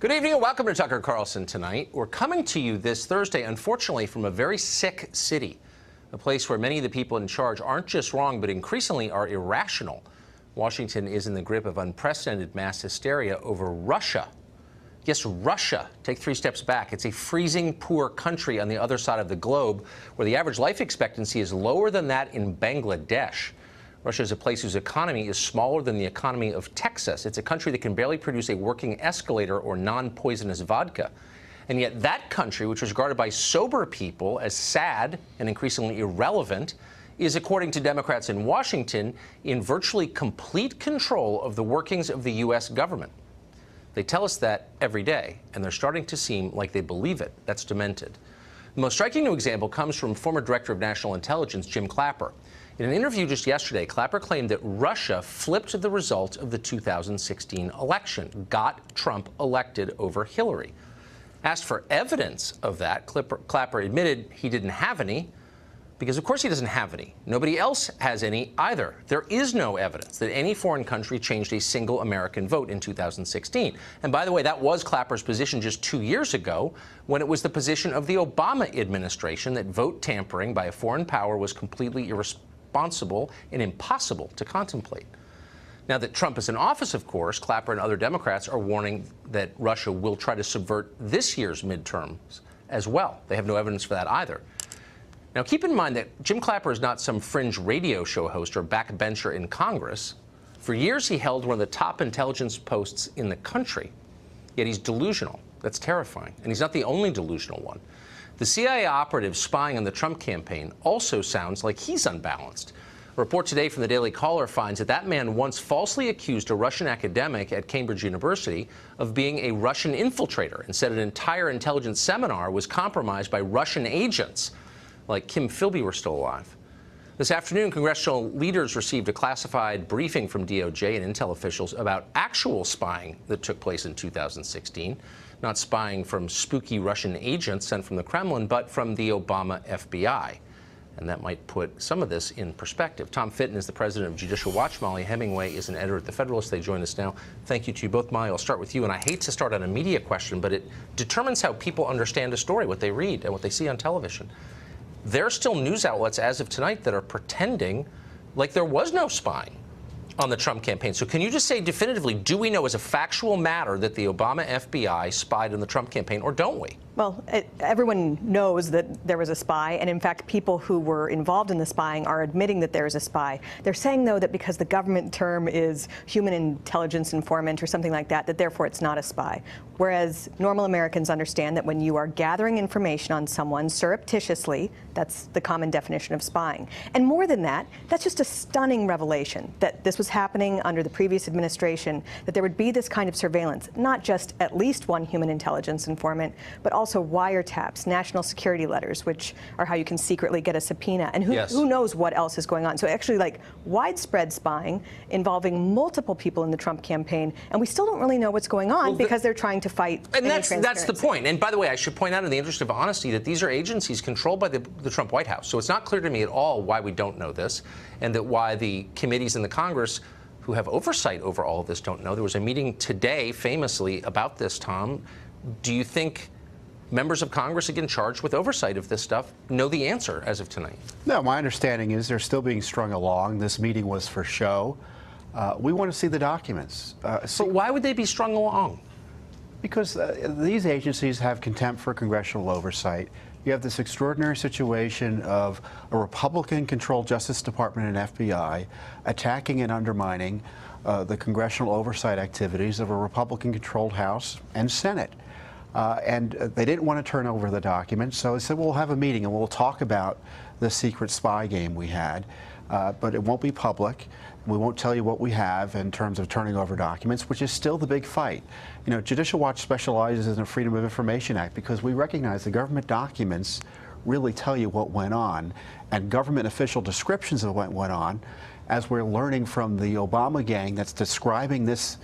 Good evening and welcome to Tucker Carlson Tonight. We're coming to you this Thursday, unfortunately, from a very sick city, a place where many of the people in charge aren't just wrong, but increasingly are irrational. Washington is in the grip of unprecedented mass hysteria over Russia. Yes, Russia. Take 3 steps back. It's a freezing poor country on the other side of the globe where the average life expectancy is lower than that in Bangladesh. Russia is a place whose economy is smaller than the economy of Texas. It's a country that can barely produce a working escalator or non-poisonous vodka. And yet that country, which was regarded by sober people as sad and increasingly irrelevant, is, according to Democrats in Washington, in virtually complete control of the workings of the U.S. government. They tell us that every day, and they're starting to seem like they believe it. That's demented. The most striking new example comes from former Director of National Intelligence, Jim Clapper. In an interview just yesterday, Clapper claimed that Russia flipped the result of the 2016 election, got Trump elected over Hillary. Asked for evidence of that, Clapper admitted he didn't have any, because of course he doesn't have any. Nobody else has any either. There is no evidence that any foreign country changed a single American vote in 2016. And by the way, that was Clapper's position just 2 years ago, when it was the position of the Obama administration that vote tampering by a foreign power was completely irresponsible and impossible to contemplate. Now that Trump is in office, of course, Clapper and other Democrats are warning that Russia will try to subvert this year's midterms as well. They have no evidence for that either. Now, keep in mind that Jim Clapper is not some fringe radio show host or backbencher in Congress. For years, he held one of the top intelligence posts in the country, yet he's delusional. That's terrifying. And he's not the only delusional one. The CIA operative spying on the Trump campaign also sounds like he's unbalanced. A report today from the Daily Caller finds that that man once falsely accused a Russian academic at Cambridge University of being a Russian infiltrator and said an entire intelligence seminar was compromised by Russian agents, like Kim Philby were still alive. This afternoon, congressional leaders received a classified briefing from DOJ and intel officials about actual spying that took place in 2016. Not spying from spooky Russian agents sent from the Kremlin, but from the Obama FBI. And that might put some of this in perspective. Tom Fitton is the president of Judicial Watch. Molly Hemingway is an editor at The Federalist. They join us now. Thank you to you both. Molly, I'll start with you. And I hate to start on a media question, but it determines how people understand a story, what they read and what they see on television. There are still news outlets as of tonight that are pretending like there was no spying on the Trump campaign. So can you just say definitively, do we know as a factual matter that the Obama FBI spied on the Trump campaign, or don't we? Well, everyone knows that there was a spy, and in fact, people who were involved in the spying are admitting that there is a spy. They're saying, though, that because the government term is human intelligence informant or something like that, that therefore it's not a spy. Whereas normal Americans understand that when you are gathering information on someone surreptitiously, that's the common definition of spying. And more than that, that's just a stunning revelation that this was happening under the previous administration, that there would be this kind of surveillance, not just at least one human intelligence informant, but also wiretaps, national security letters, which are how you can secretly get a subpoena. And who knows what else is going on. So actually, like, widespread spying involving multiple people in the Trump campaign, and we still don't really know what's going on because they're trying to fight. And that's the point. And by the way, I should point out in the interest of honesty that these are agencies controlled by the Trump White House. So it's not clear to me at all why we don't know this, and that why the committees in the Congress who have oversight over all of this don't know. There was a meeting today, famously, about this, Tom. Do you think members of Congress, again charged with oversight of this stuff, know the answer as of tonight? No, my understanding is they're still being strung along. This meeting was for show. We want to see the documents. But why would they be strung along? Because these agencies have contempt for congressional oversight. You have this extraordinary situation of a Republican-controlled Justice Department and FBI attacking and undermining the congressional oversight activities of a Republican-controlled House and Senate. And they didn't want to turn over the documents, so they said, we'll have a meeting and we'll talk about the secret spy game we had, but it won't be public. We won't tell you what we have in terms of turning over documents, which is still the big fight. You know, Judicial Watch specializes in the Freedom of Information Act because we recognize the government documents really tell you what went on, and government official descriptions of what went on, as we're learning from the Obama gang that's describing this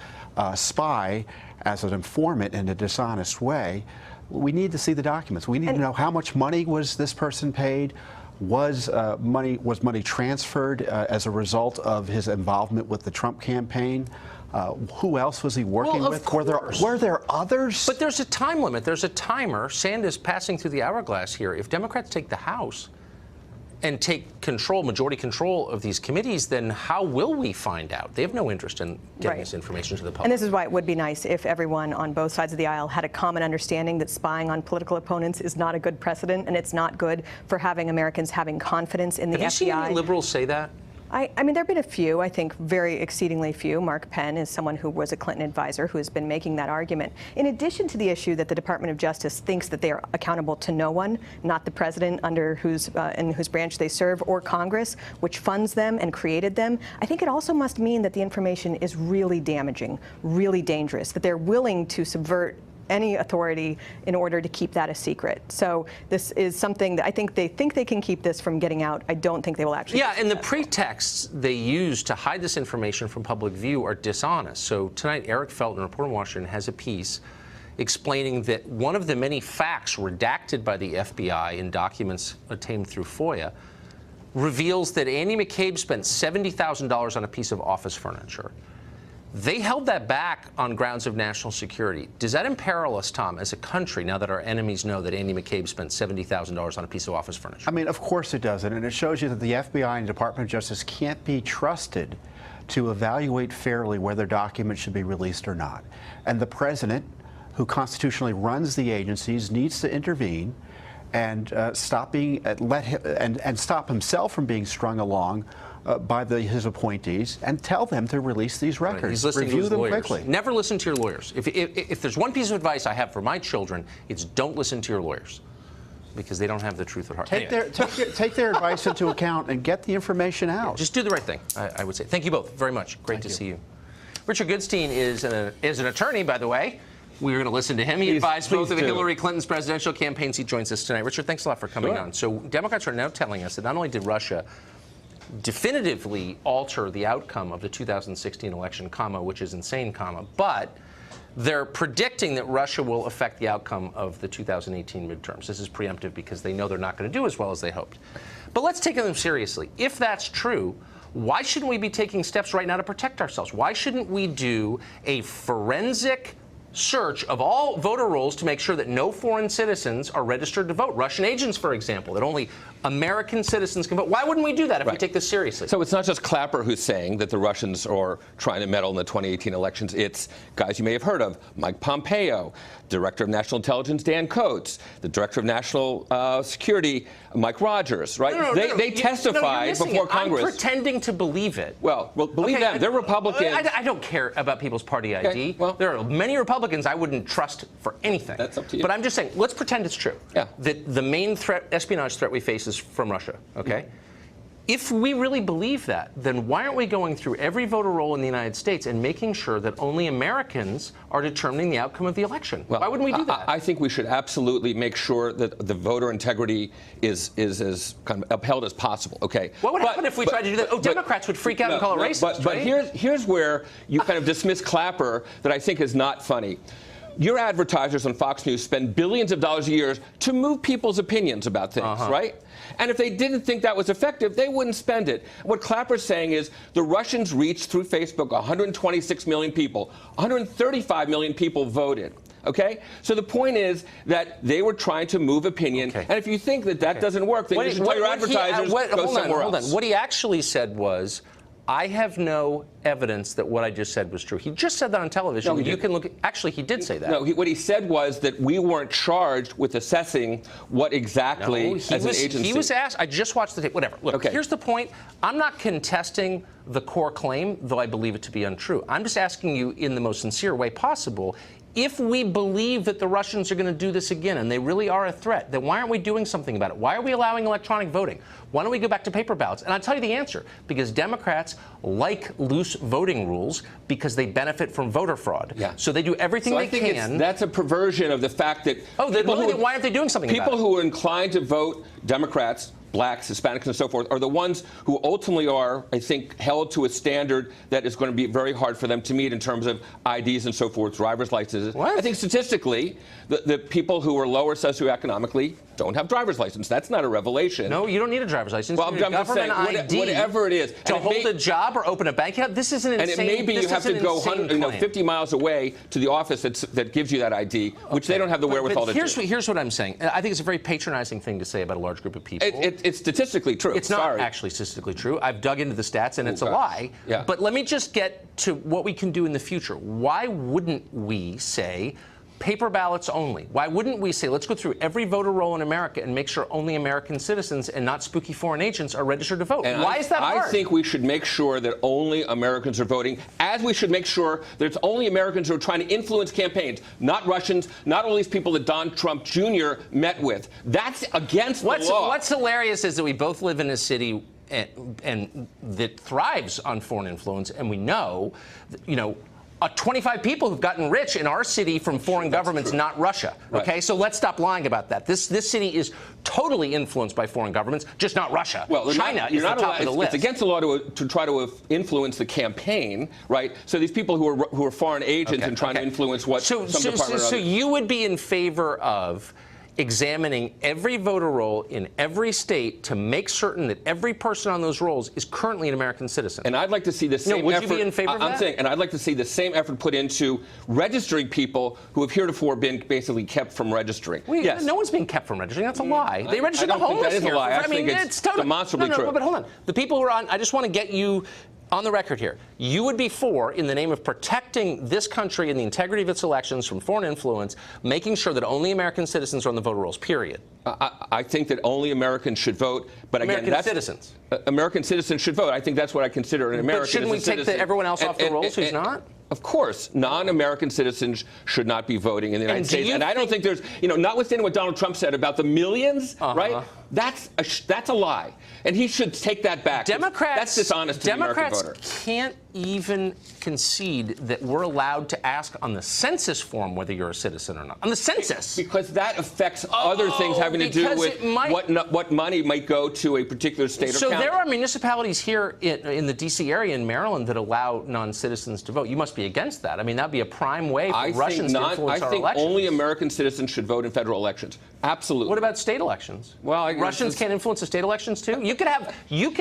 spy as an informant in a dishonest way. We need to see the documents. We need to know how much money was this person paid, Was money transferred as a result of his involvement with the Trump campaign? Who else was he working with? Were there others? But there's a time limit. There's a timer. Sand is passing through the hourglass here. If Democrats take the House and take control, majority control of these committees, then how will we find out? They have no interest in getting this information to the public. And this is why it would be nice if everyone on both sides of the aisle had a common understanding that spying on political opponents is not a good precedent, and it's not good for having Americans having confidence in the FBI. Have you seen any liberals say that? I mean, there have been a few, I think very exceedingly few. Mark Penn is someone who was a Clinton advisor who has been making that argument. In addition to the issue that the Department of Justice thinks that they are accountable to no one, not the president under in whose branch they serve, or Congress, which funds them and created them, I think it also must mean that the information is really damaging, really dangerous, that they're willing to subvert any authority in order to keep that a secret. So this is something that I think they can keep this from getting out. I don't think they will actually. Yeah, and the pretexts they use to hide this information from public view are dishonest. So tonight, Eric Felton, a reporter in Washington, has a piece explaining that one of the many facts redacted by the FBI in documents obtained through FOIA reveals that Andy McCabe spent $70,000 on a piece of office furniture. They held that back on grounds of national security. Does that imperil us, Tom, as a country, now that our enemies know that Andy McCabe spent $70,000 on a piece of office furniture? I mean, of course it doesn't. And it shows you that the FBI and the Department of Justice can't be trusted to evaluate fairly whether documents should be released or not. And the president, who constitutionally runs the agencies, needs to intervene and stop himself from being strung along by his appointees and tell them to release these records. Right, he's listening Review to his them lawyers. quickly. Never listen to your lawyers. If there's one piece of advice I have for my children, it's don't listen to your lawyers, because they don't have the truth at heart. Take their advice into account and get the information out. Just do the right thing, I would say. Thank you both very much. Great to see you. Richard Goodstein is an attorney, by the way. We're going to listen to him. He advised both of Hillary Clinton's presidential campaigns. He joins us tonight. Richard, thanks a lot for coming on. So Democrats are now telling us that not only did Russia definitively alter the outcome of the 2016 election, which is insane, but they're predicting that Russia will affect the outcome of the 2018 midterms. This is preemptive because they know they're not going to do as well as they hoped. But let's take them seriously. If that's true, why shouldn't we be taking steps right now to protect ourselves? Why shouldn't we do a forensic search of all voter rolls to make sure that no foreign citizens are registered to vote? Russian agents, for example, that only American citizens can vote. Why wouldn't we do that if we take this seriously? So it's not just Clapper who's saying that the Russians are trying to meddle in the 2018 elections. It's guys you may have heard of: Mike Pompeo, Director of National Intelligence Dan Coates, the Director of National Security Mike Rogers. Right? They testified before Congress. I'm pretending to believe it. Well, believe them. They're Republicans. I don't care about people's party ID. Okay, well, there are many Republicans I wouldn't trust for anything. That's up to you. But I'm just saying, let's pretend it's true. Yeah. That the main threat, espionage threat we face is from Russia. Okay. Mm-hmm. If we really believe that, then why aren't we going through every voter roll in the United States and making sure that only Americans are determining the outcome of the election? Well, why wouldn't we do that? I think we should absolutely make sure that the voter integrity is as kind of upheld as possible. Okay. What would happen if we tried to do that? Democrats would freak out and call it racist. But here's where you kind of dismiss Clapper that I think is not funny. Your advertisers on Fox News spend billions of dollars a year to move people's opinions about things, right? And if they didn't think that was effective, they wouldn't spend it. What Clapper's saying is the Russians reached through Facebook 126 million people. 135 million people voted. Okay? So the point is that they were trying to move opinion. Okay. And if you think that doesn't work, then you should tell your advertisers go somewhere else. What he actually said was, I have no evidence that what I just said was true. He just said that on television. No, you can look. Actually, he did say that. No, what he said was that we weren't charged with assessing what exactly as an agency. He was asked. I just watched the tape. Whatever. Look, here's the point. I'm not contesting the core claim, though I believe it to be untrue. I'm just asking you in the most sincere way possible. If we believe that the Russians are going to do this again and they really are a threat, then why aren't we doing something about it? Why are we allowing electronic voting? Why don't we go back to paper ballots? And I'll tell you the answer. Because Democrats like loose voting rules because they benefit from voter fraud. Yeah. So they do everything they can. That's a perversion of the fact that... why aren't they doing something about it? People who are inclined to vote Democrats, blacks, Hispanics, and so forth, are the ones who ultimately are, I think, held to a standard that is going to be very hard for them to meet in terms of IDs and so forth, driver's licenses. What? I think statistically, the people who are lower socioeconomically don't have driver's license. That's not a revelation. No, you don't need a driver's license. Well, you need a I'm just saying, government ID whatever it is. to hold a job or open a bank account. This is an insane. And it may be you have to go 50 miles away to the office that gives you that ID, which they don't have the wherewithal to do. Here's what I'm saying. I think it's a very patronizing thing to say about a large group of people. It's statistically true. It's not actually statistically true. I've dug into the stats, and it's a lie. Yeah. But let me just get to what we can do in the future. Why wouldn't we say paper ballots only? Why wouldn't we say, let's go through every voter roll in America and make sure only American citizens and not spooky foreign agents are registered to vote? And Why is that hard? I think we should make sure that only Americans are voting, as we should make sure that it's only Americans who are trying to influence campaigns, not Russians, not all these people that Donald Trump Jr. met with. That's against the law. What's hilarious is that we both live in a city and that thrives on foreign influence, and we know, 25 people who've gotten rich in our city from foreign governments, not Russia. Okay, Right. so let's stop lying about that. This city is totally influenced by foreign governments, just not Russia. Well, China is the top of the list. It's against the law to try to influence the campaign, right? So these people who are foreign agents and trying to influence what some department. So you would be in favor of examining every voter roll in every state to make certain that every person on those rolls is currently an American citizen. And I'd like to see the same effort. Would you be in favor of that? I'm saying, and I'd like to see the same effort put into registering people who have heretofore been basically kept from registering. Yes. No one's being kept from registering. That's a lie. They register the homeless here. I don't think that is a lie. I think it's demonstrably true. But hold on. The people who are on, I just want to get you on the record here. You would be for, in the name of protecting this country and the integrity of its elections from foreign influence, making sure that only American citizens are on the voter rolls, period. I think that only Americans should vote, but again, American citizens. American citizens should vote. I think that's what I consider an American. But shouldn't we take everyone else off the rolls who's not? Of course, non-American citizens should not be voting in the United States. And I don't think there's, notwithstanding what Donald Trump said about the millions, right? That's a lie. And he should take that back. That's dishonest to the American voter. Democrats can't even concede that we're allowed to ask on the census form whether you're a citizen or not. On the census. Because that affects other things having to do with what money might go to a particular state or county. So there are municipalities here in the D.C. area in Maryland that allow non-citizens to vote. You must be against that. I mean, that would be a prime way for Russians to influence our elections. I think only American citizens should vote in federal elections. Absolutely. What about state elections? Well, Russians can't influence the state elections too. You could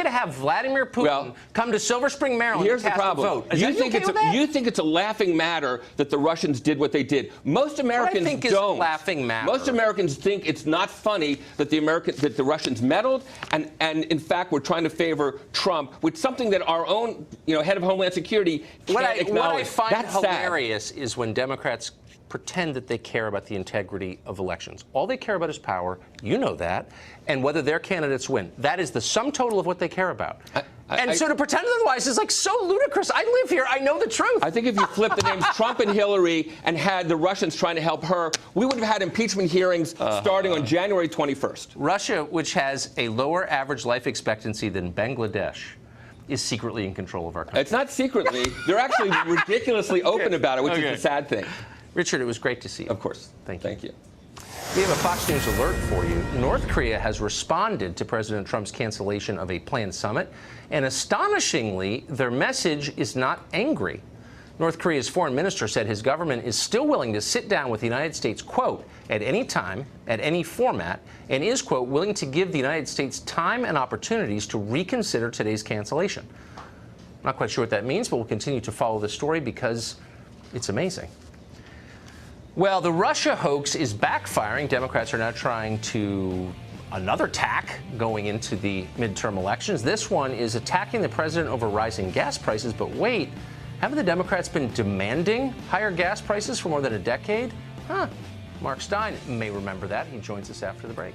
have Vladimir Putin come to Silver Spring, Maryland. Here's the problem. Vote. You think it's a laughing matter that the Russians did what they did. Most Americans don't. Is laughing matter. Most Americans think it's not funny that the Russians meddled, and in fact we're trying to favor Trump with something that our own head of Homeland Security can't acknowledge. What I find hilarious is when Democrats pretend that they care about the integrity of elections. All they care about is power. You know that. And whether their candidates win. That is the sum total of what they care about. So to pretend otherwise is like so ludicrous. I live here. I know the truth. I think if you flip the names Trump and Hillary and had the Russians trying to help her, we would have had impeachment hearings starting on January 21st. Russia, which has a lower average life expectancy than Bangladesh, is secretly in control of our country. It's not secretly. They're actually ridiculously open about it, which is the sad thing. Richard, it was great to see you. Of course. Thank you. Thank you. We have a Fox News alert for you. North Korea has responded to President Trump's cancellation of a planned summit, and astonishingly, their message is not angry. North Korea's foreign minister said his government is still willing to sit down with the United States, quote, at any time, at any format, and is, quote, willing to give the United States time and opportunities to reconsider today's cancellation. Not quite sure what that means, but we'll continue to follow the story because it's amazing. Well, the Russia hoax is backfiring. Democrats are now trying another tack going into the midterm elections. This one is attacking the president over rising gas prices. But wait, haven't the Democrats been demanding higher gas prices for more than a decade? Mark Stein may remember that. He joins us after the break.